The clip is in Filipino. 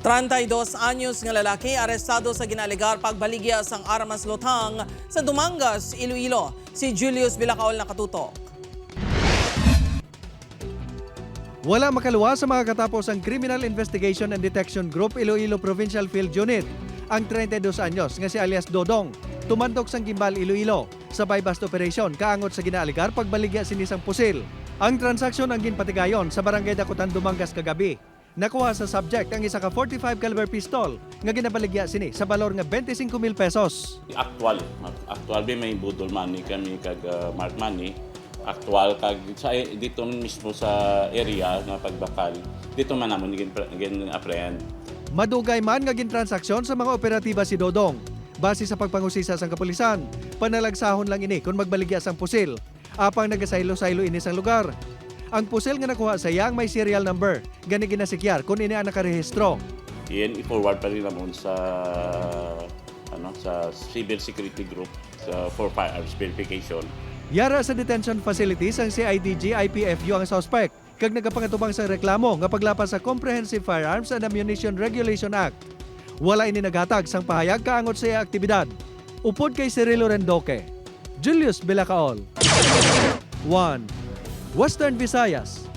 32 anyos nga lalaki arestado sa ginaligar pagbaligya sang armas lotang sa Dumangas, Iloilo. Si Julius Bilacaol nakatutok. Wala makaluwa sa mga katapos ang Criminal Investigation and Detection Group Iloilo Provincial Field Unit. Ang 32 anyos nga si alias Dodong tumantok sang Gimbal, Iloilo sa buy-bust operation kaangot sa ginaligar pagbaligya sinisang pusil. Ang transaksyon ang ginpatigayon sa Barangay Dakutan, Dumangas kagabi. Nakuha sa subject ang isa ka 45 caliber pistol nga ginabaligya sini sa balor nga 25,000 pesos. Actual ba may budol money kami kag mark money. Actual kag sa dito mismo sa area nga pagbakal. Dito man namon gin-apprehend. Madugay man nga gintransaksyon sa mga operatiba si Dodong. Base sa pagpangusisa sang kapulisan, panalagsahon lang ini kung magbaligya sang pusil. Apang nagasaylo-saylo ini sang lugar. Ang pusil nga nakuha sa yang may serial number, gani ginasikyar kung ini ang nakarehistro. Iyan i-forward pa rin naman sa sa Civil Security Group for firearms verification. Yara sa detention facilities ang CIDG IPFU ang suspect kag nagapangatubang sa reklamo nga paglapas sa Comprehensive Firearms and Ammunition Regulation Act. Wala ini naghatag sang pahayag kaangot sa iya aktibidad. Upod kay Cirilo Rendoque, Julius Bilacaol. 1. Western Visayas.